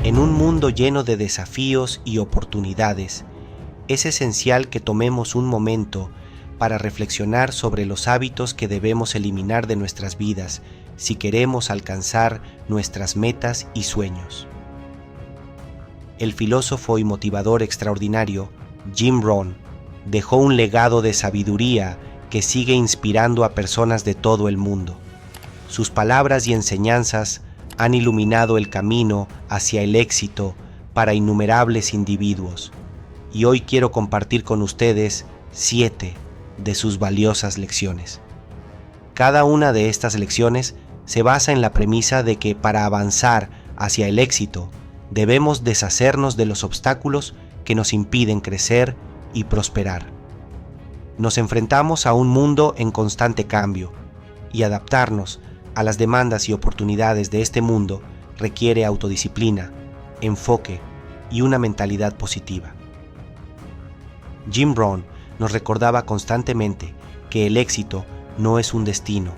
En un mundo lleno de desafíos y oportunidades, es esencial que tomemos un momento para reflexionar sobre los hábitos que debemos eliminar de nuestras vidas si queremos alcanzar nuestras metas y sueños. El filósofo y motivador extraordinario Jim Rohn dejó un legado de sabiduría que sigue inspirando a personas de todo el mundo. Sus palabras y enseñanzas han iluminado el camino hacia el éxito para innumerables individuos, y hoy quiero compartir con ustedes 7 de sus valiosas lecciones. Cada una de estas lecciones se basa en la premisa de que para avanzar hacia el éxito debemos deshacernos de los obstáculos que nos impiden crecer y prosperar. Nos enfrentamos a un mundo en constante cambio, y adaptarnos a las demandas y oportunidades de este mundo requiere autodisciplina, enfoque y una mentalidad positiva. Jim Rohn nos recordaba constantemente que el éxito no es un destino,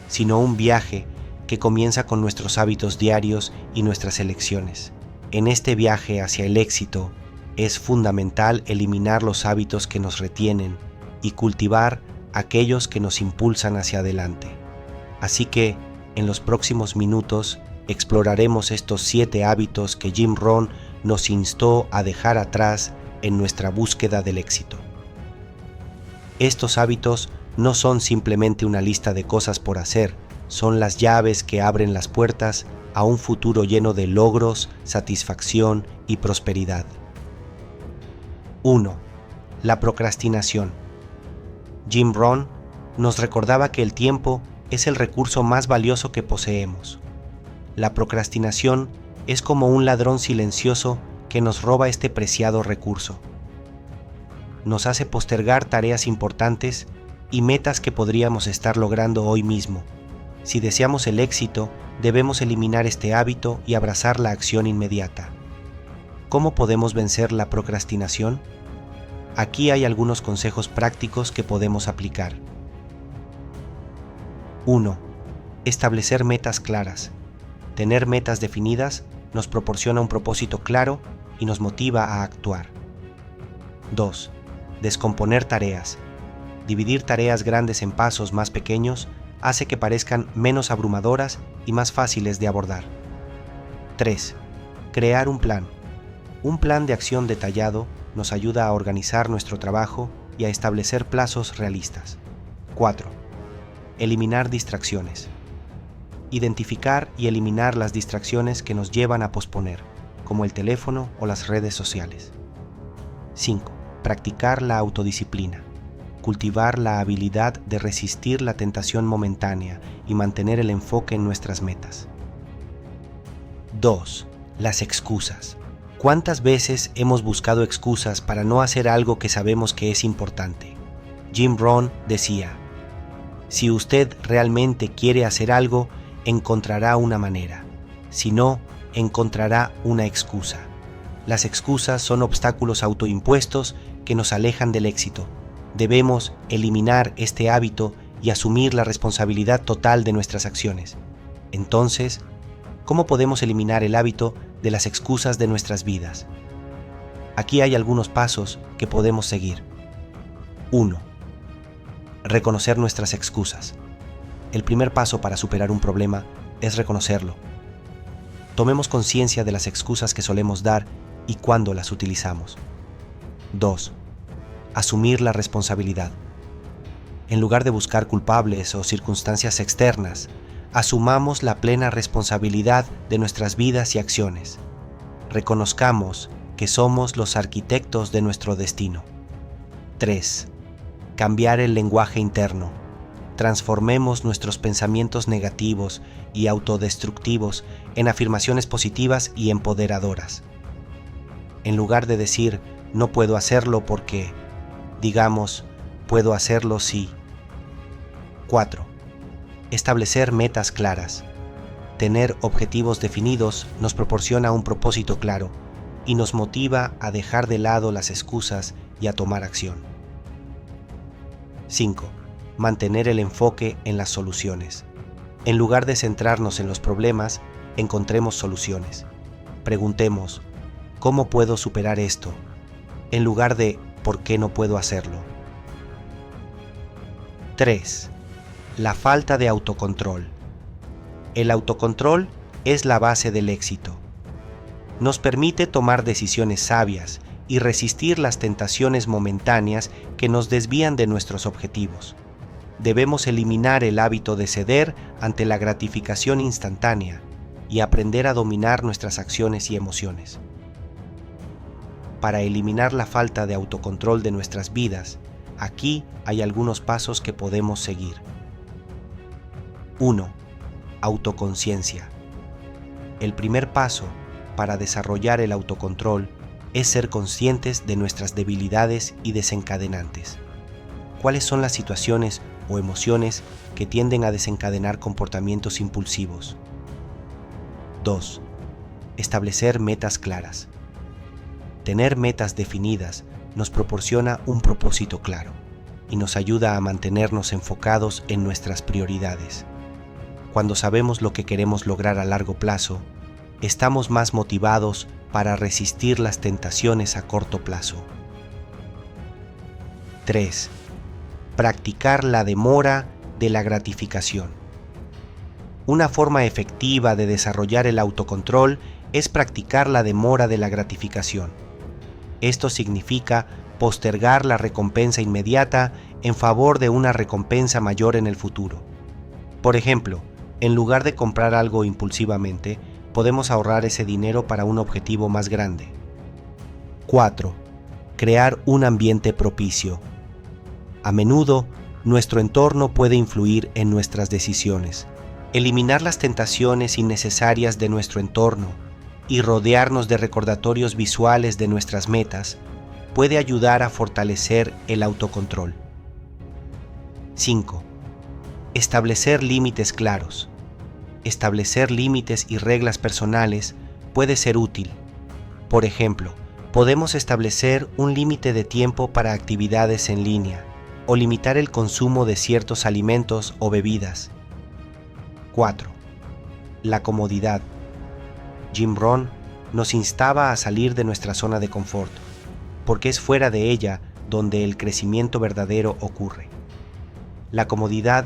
sino un viaje que comienza con nuestros hábitos diarios y nuestras elecciones. En este viaje hacia el éxito es fundamental eliminar los hábitos que nos retienen y cultivar aquellos que nos impulsan hacia adelante. Así que, en los próximos minutos, exploraremos estos 7 hábitos que Jim Rohn nos instó a dejar atrás en nuestra búsqueda del éxito. Estos hábitos no son simplemente una lista de cosas por hacer, son las llaves que abren las puertas a un futuro lleno de logros, satisfacción y prosperidad. 1. La procrastinación. Jim Rohn nos recordaba que el tiempo es el recurso más valioso que poseemos. La procrastinación es como un ladrón silencioso que nos roba este preciado recurso. Nos hace postergar tareas importantes y metas que podríamos estar logrando hoy mismo. Si deseamos el éxito, debemos eliminar este hábito y abrazar la acción inmediata. ¿Cómo podemos vencer la procrastinación? Aquí hay algunos consejos prácticos que podemos aplicar. 1. Establecer metas claras. Tener metas definidas nos proporciona un propósito claro y nos motiva a actuar. 2. Descomponer tareas. Dividir tareas grandes en pasos más pequeños hace que parezcan menos abrumadoras y más fáciles de abordar. 3. Crear un plan. Un plan de acción detallado nos ayuda a organizar nuestro trabajo y a establecer plazos realistas. 4. Eliminar distracciones. Identificar y eliminar las distracciones que nos llevan a posponer, como el teléfono o las redes sociales. 5. Practicar la autodisciplina. Cultivar la habilidad de resistir la tentación momentánea y mantener el enfoque en nuestras metas. 2. Las excusas. ¿Cuántas veces hemos buscado excusas para no hacer algo que sabemos que es importante? Jim Rohn decía: si usted realmente quiere hacer algo, encontrará una manera. Si no, encontrará una excusa. Las excusas son obstáculos autoimpuestos que nos alejan del éxito. Debemos eliminar este hábito y asumir la responsabilidad total de nuestras acciones. Entonces, ¿cómo podemos eliminar el hábito de las excusas de nuestras vidas? Aquí hay algunos pasos que podemos seguir. 1. Reconocer nuestras excusas. El primer paso para superar un problema es reconocerlo. Tomemos conciencia de las excusas que solemos dar y cuándo las utilizamos. 2. Asumir la responsabilidad. En lugar de buscar culpables o circunstancias externas, asumamos la plena responsabilidad de nuestras vidas y acciones. Reconozcamos que somos los arquitectos de nuestro destino. 3. Cambiar el lenguaje interno. Transformemos nuestros pensamientos negativos y autodestructivos en afirmaciones positivas y empoderadoras. En lugar de decir, no puedo hacerlo porque, digamos, puedo hacerlo si. 4. Establecer metas claras. Tener objetivos definidos nos proporciona un propósito claro y nos motiva a dejar de lado las excusas y a tomar acción. 5. Mantener el enfoque en las soluciones. En lugar de centrarnos en los problemas, encontremos soluciones. Preguntemos, ¿cómo puedo superar esto?, en lugar de ¿por qué no puedo hacerlo? 3. La falta de autocontrol. El autocontrol es la base del éxito. Nos permite tomar decisiones sabias y resistir las tentaciones momentáneas que nos desvían de nuestros objetivos. Debemos eliminar el hábito de ceder ante la gratificación instantánea y aprender a dominar nuestras acciones y emociones. Para eliminar la falta de autocontrol de nuestras vidas, aquí hay algunos pasos que podemos seguir. 1. Autoconciencia. El primer paso para desarrollar el autocontrol es ser conscientes de nuestras debilidades y desencadenantes. ¿Cuáles son las situaciones o emociones que tienden a desencadenar comportamientos impulsivos? 2. Establecer metas claras. Tener metas definidas nos proporciona un propósito claro y nos ayuda a mantenernos enfocados en nuestras prioridades. Cuando sabemos lo que queremos lograr a largo plazo, estamos más motivados para resistir las tentaciones a corto plazo. 3. Practicar la demora de la gratificación. Una forma efectiva de desarrollar el autocontrol es practicar la demora de la gratificación. Esto significa postergar la recompensa inmediata en favor de una recompensa mayor en el futuro. Por ejemplo, en lugar de comprar algo impulsivamente, podemos ahorrar ese dinero para un objetivo más grande. 4. Crear un ambiente propicio. A menudo, nuestro entorno puede influir en nuestras decisiones. Eliminar las tentaciones innecesarias de nuestro entorno y rodearnos de recordatorios visuales de nuestras metas puede ayudar a fortalecer el autocontrol. 5. Establecer límites claros. Establecer límites y reglas personales puede ser útil. Por ejemplo, podemos establecer un límite de tiempo para actividades en línea o limitar el consumo de ciertos alimentos o bebidas. 4. La comodidad. Jim Rohn nos instaba a salir de nuestra zona de confort, porque es fuera de ella donde el crecimiento verdadero ocurre. La comodidad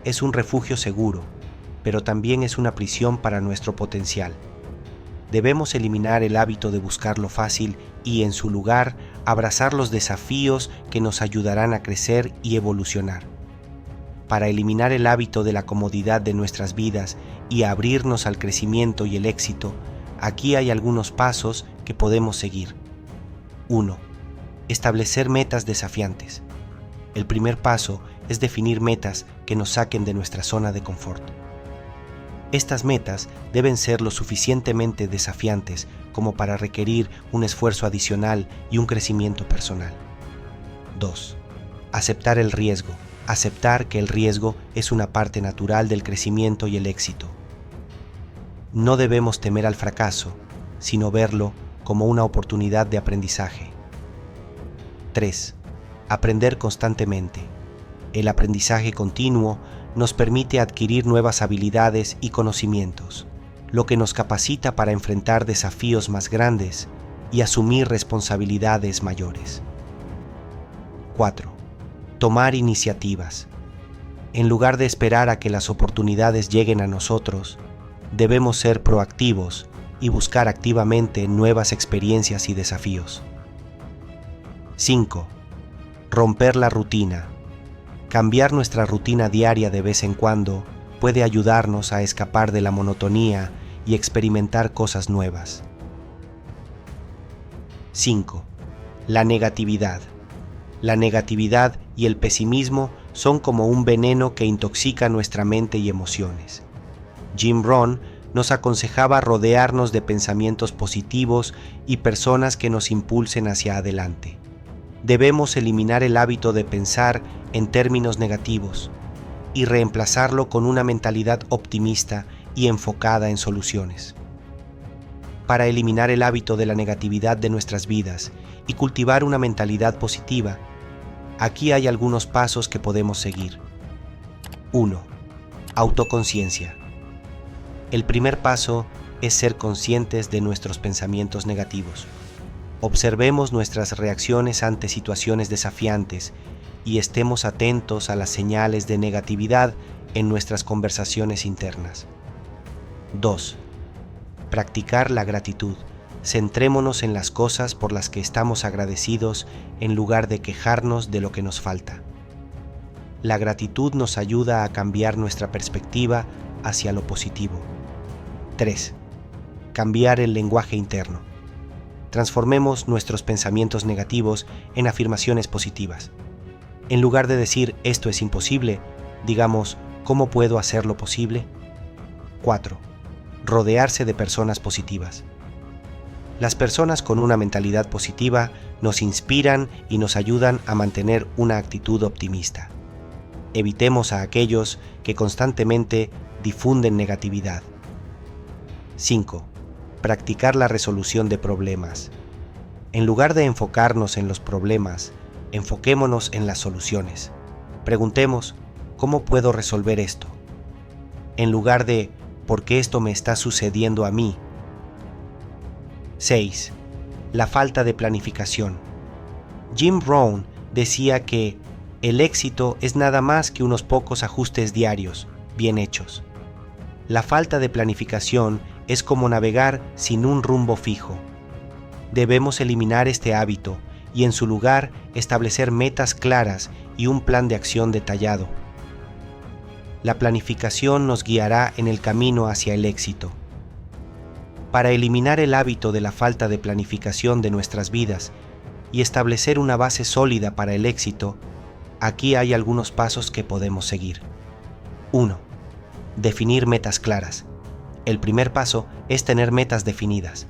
es un refugio seguro, pero también es una prisión para nuestro potencial. Debemos eliminar el hábito de buscar lo fácil y, en su lugar, abrazar los desafíos que nos ayudarán a crecer y evolucionar. Para eliminar el hábito de la comodidad de nuestras vidas y abrirnos al crecimiento y el éxito, aquí hay algunos pasos que podemos seguir. 1. Establecer metas desafiantes. El primer paso es definir metas que nos saquen de nuestra zona de confort. Estas metas deben ser lo suficientemente desafiantes como para requerir un esfuerzo adicional y un crecimiento personal. 2. Aceptar el riesgo. Aceptar que el riesgo es una parte natural del crecimiento y el éxito. No debemos temer al fracaso, sino verlo como una oportunidad de aprendizaje. 3. Aprender constantemente. El aprendizaje continuo nos permite adquirir nuevas habilidades y conocimientos, lo que nos capacita para enfrentar desafíos más grandes y asumir responsabilidades mayores. 4. Tomar iniciativas. En lugar de esperar a que las oportunidades lleguen a nosotros, debemos ser proactivos y buscar activamente nuevas experiencias y desafíos. 5. Romper la rutina. Cambiar nuestra rutina diaria de vez en cuando puede ayudarnos a escapar de la monotonía y experimentar cosas nuevas. 5. La negatividad. La negatividad y el pesimismo son como un veneno que intoxica nuestra mente y emociones. Jim Rohn nos aconsejaba rodearnos de pensamientos positivos y personas que nos impulsen hacia adelante. Debemos eliminar el hábito de pensar en términos negativos y reemplazarlo con una mentalidad optimista y enfocada en soluciones. Para eliminar el hábito de la negatividad de nuestras vidas y cultivar una mentalidad positiva, aquí hay algunos pasos que podemos seguir. 1. Autoconciencia. El primer paso es ser conscientes de nuestros pensamientos negativos. Observemos nuestras reacciones ante situaciones desafiantes y estemos atentos a las señales de negatividad en nuestras conversaciones internas. 2. Practicar la gratitud. Centrémonos en las cosas por las que estamos agradecidos en lugar de quejarnos de lo que nos falta. La gratitud nos ayuda a cambiar nuestra perspectiva hacia lo positivo. 3. Cambiar el lenguaje interno. Transformemos nuestros pensamientos negativos en afirmaciones positivas. En lugar de decir esto es imposible, digamos ¿cómo puedo hacerlo posible? 4. Rodearse de personas positivas. Las personas con una mentalidad positiva nos inspiran y nos ayudan a mantener una actitud optimista. Evitemos a aquellos que constantemente difunden negatividad. 5. Practicar la resolución de problemas. En lugar de enfocarnos en los problemas, enfoquémonos en las soluciones. Preguntemos, ¿cómo puedo resolver esto? En lugar de, ¿por qué esto me está sucediendo a mí? 6. La falta de planificación. Jim Rohn decía que el éxito es nada más que unos pocos ajustes diarios, bien hechos. La falta de planificación es como navegar sin un rumbo fijo. Debemos eliminar este hábito y en su lugar establecer metas claras y un plan de acción detallado. La planificación nos guiará en el camino hacia el éxito. Para eliminar el hábito de la falta de planificación de nuestras vidas y establecer una base sólida para el éxito, aquí hay algunos pasos que podemos seguir. 1. Definir metas claras. El primer paso es tener metas definidas.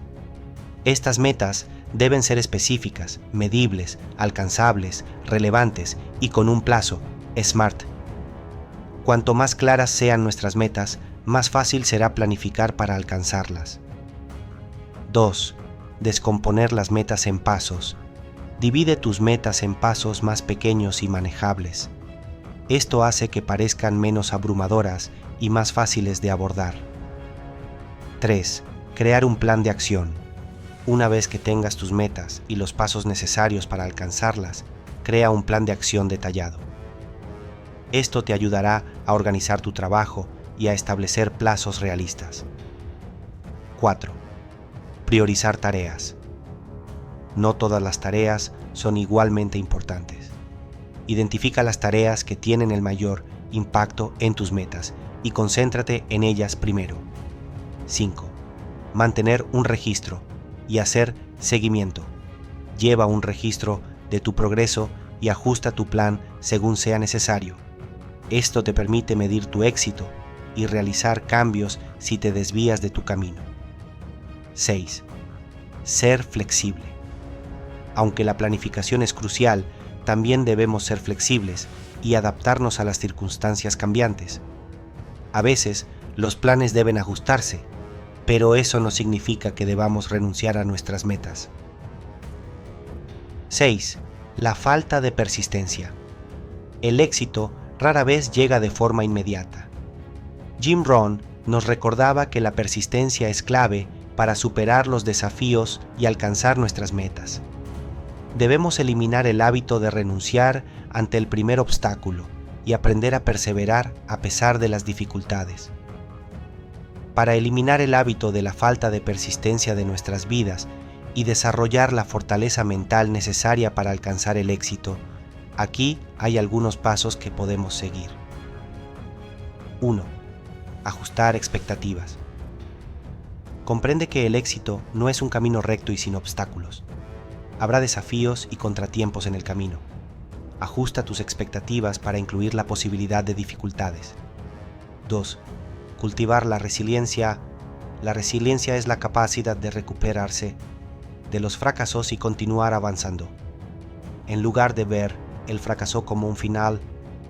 Estas metas deben ser específicas, medibles, alcanzables, relevantes y con un plazo, SMART. Cuanto más claras sean nuestras metas, más fácil será planificar para alcanzarlas. 2. Descomponer las metas en pasos. Divide tus metas en pasos más pequeños y manejables. Esto hace que parezcan menos abrumadoras y más fáciles de abordar. 3. Crear un plan de acción. Una vez que tengas tus metas y los pasos necesarios para alcanzarlas, crea un plan de acción detallado. Esto te ayudará a organizar tu trabajo y a establecer plazos realistas. 4. Priorizar tareas. No todas las tareas son igualmente importantes. Identifica las tareas que tienen el mayor impacto en tus metas y concéntrate en ellas primero. 5. Mantener un registro y hacer seguimiento. Lleva un registro de tu progreso y ajusta tu plan según sea necesario. Esto te permite medir tu éxito y realizar cambios si te desvías de tu camino. 6. Ser flexible. Aunque la planificación es crucial, también debemos ser flexibles y adaptarnos a las circunstancias cambiantes. A veces, los planes deben ajustarse, pero eso no significa que debamos renunciar a nuestras metas. 6. La falta de persistencia. El éxito rara vez llega de forma inmediata. Jim Rohn nos recordaba que la persistencia es clave para superar los desafíos y alcanzar nuestras metas. Debemos eliminar el hábito de renunciar ante el primer obstáculo y aprender a perseverar a pesar de las dificultades. Para eliminar el hábito de la falta de persistencia de nuestras vidas y desarrollar la fortaleza mental necesaria para alcanzar el éxito, aquí hay algunos pasos que podemos seguir. 1. Ajustar expectativas. Comprende que el éxito no es un camino recto y sin obstáculos. Habrá desafíos y contratiempos en el camino. Ajusta tus expectativas para incluir la posibilidad de dificultades. 2. Cultivar la resiliencia. La resiliencia es la capacidad de recuperarse de los fracasos y continuar avanzando. En lugar de ver el fracaso como un final,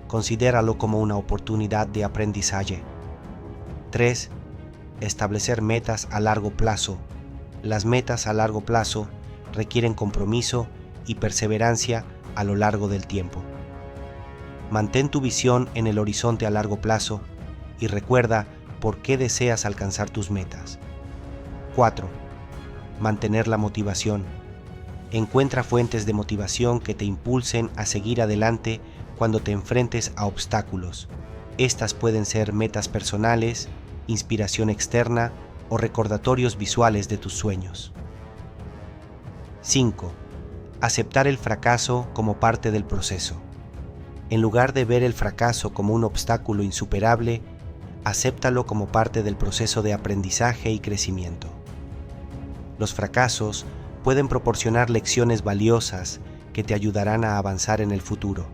considéralo como una oportunidad de aprendizaje. 3. Establecer metas a largo plazo. Las metas a largo plazo requieren compromiso y perseverancia a lo largo del tiempo. Mantén tu visión en el horizonte a largo plazo y recuerda por qué deseas alcanzar tus metas. 4. Mantener la motivación. Encuentra fuentes de motivación que te impulsen a seguir adelante cuando te enfrentes a obstáculos. Estas pueden ser metas personales, inspiración externa o recordatorios visuales de tus sueños. 5. Aceptar el fracaso como parte del proceso. En lugar de ver el fracaso como un obstáculo insuperable, acéptalo como parte del proceso de aprendizaje y crecimiento. Los fracasos pueden proporcionar lecciones valiosas que te ayudarán a avanzar en el futuro.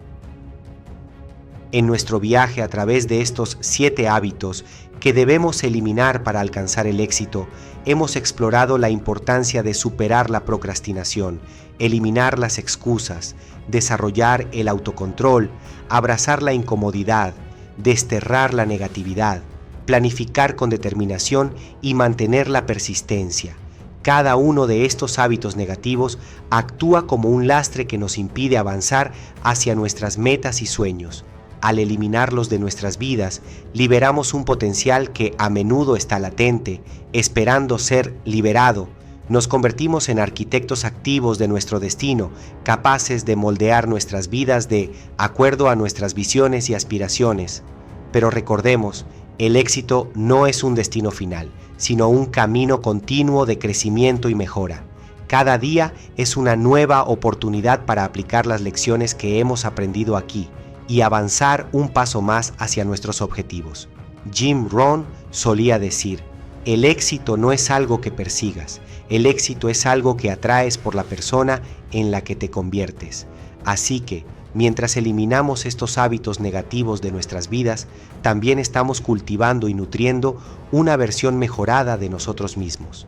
En nuestro viaje a través de estos 7 hábitos que debemos eliminar para alcanzar el éxito, hemos explorado la importancia de superar la procrastinación, eliminar las excusas, desarrollar el autocontrol, abrazar la incomodidad, desterrar la negatividad, planificar con determinación y mantener la persistencia. Cada uno de estos hábitos negativos actúa como un lastre que nos impide avanzar hacia nuestras metas y sueños. Al eliminarlos de nuestras vidas, liberamos un potencial que a menudo está latente, esperando ser liberado. Nos convertimos en arquitectos activos de nuestro destino, capaces de moldear nuestras vidas de acuerdo a nuestras visiones y aspiraciones. Pero recordemos, el éxito no es un destino final, sino un camino continuo de crecimiento y mejora. Cada día es una nueva oportunidad para aplicar las lecciones que hemos aprendido aquí y avanzar un paso más hacia nuestros objetivos. Jim Rohn solía decir, el éxito no es algo que persigas, el éxito es algo que atraes por la persona en la que te conviertes. Así que, mientras eliminamos estos hábitos negativos de nuestras vidas, también estamos cultivando y nutriendo una versión mejorada de nosotros mismos.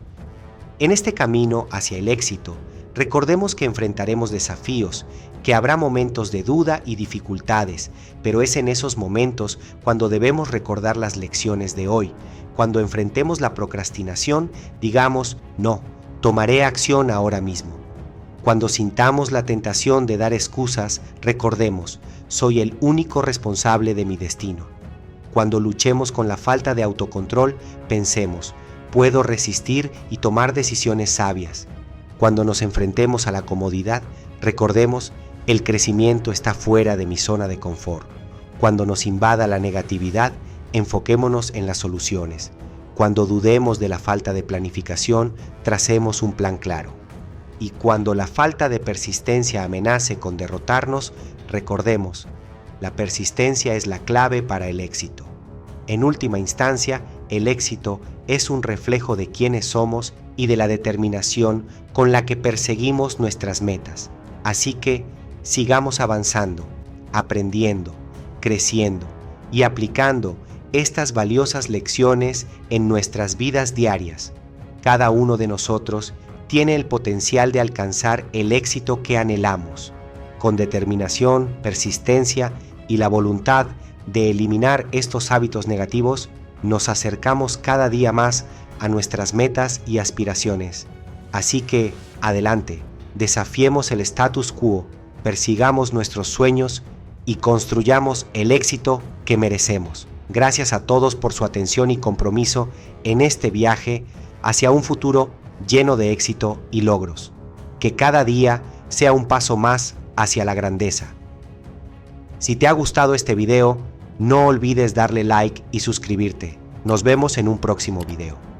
En este camino hacia el éxito, recordemos que enfrentaremos desafíos, que habrá momentos de duda y dificultades, pero es en esos momentos cuando debemos recordar las lecciones de hoy. Cuando enfrentemos la procrastinación, digamos, no, tomaré acción ahora mismo. Cuando sintamos la tentación de dar excusas, recordemos, soy el único responsable de mi destino. Cuando luchemos con la falta de autocontrol, pensemos, puedo resistir y tomar decisiones sabias. Cuando nos enfrentemos a la comodidad, recordemos, el crecimiento está fuera de mi zona de confort. Cuando nos invada la negatividad, enfoquémonos en las soluciones. Cuando dudemos de la falta de planificación, tracemos un plan claro. Y cuando la falta de persistencia amenace con derrotarnos, recordemos, la persistencia es la clave para el éxito. En última instancia, el éxito es un reflejo de quiénes somos y de la determinación con la que perseguimos nuestras metas. Así que, sigamos avanzando, aprendiendo, creciendo y aplicando estas valiosas lecciones en nuestras vidas diarias. Cada uno de nosotros tiene el potencial de alcanzar el éxito que anhelamos. Con determinación, persistencia y la voluntad de eliminar estos hábitos negativos, nos acercamos cada día más a nuestras metas y aspiraciones. Así que, adelante, desafiemos el status quo, persigamos nuestros sueños y construyamos el éxito que merecemos. Gracias a todos por su atención y compromiso en este viaje hacia un futuro lleno de éxito y logros. Que cada día sea un paso más hacia la grandeza. Si te ha gustado este video, no olvides darle like y suscribirte. Nos vemos en un próximo video.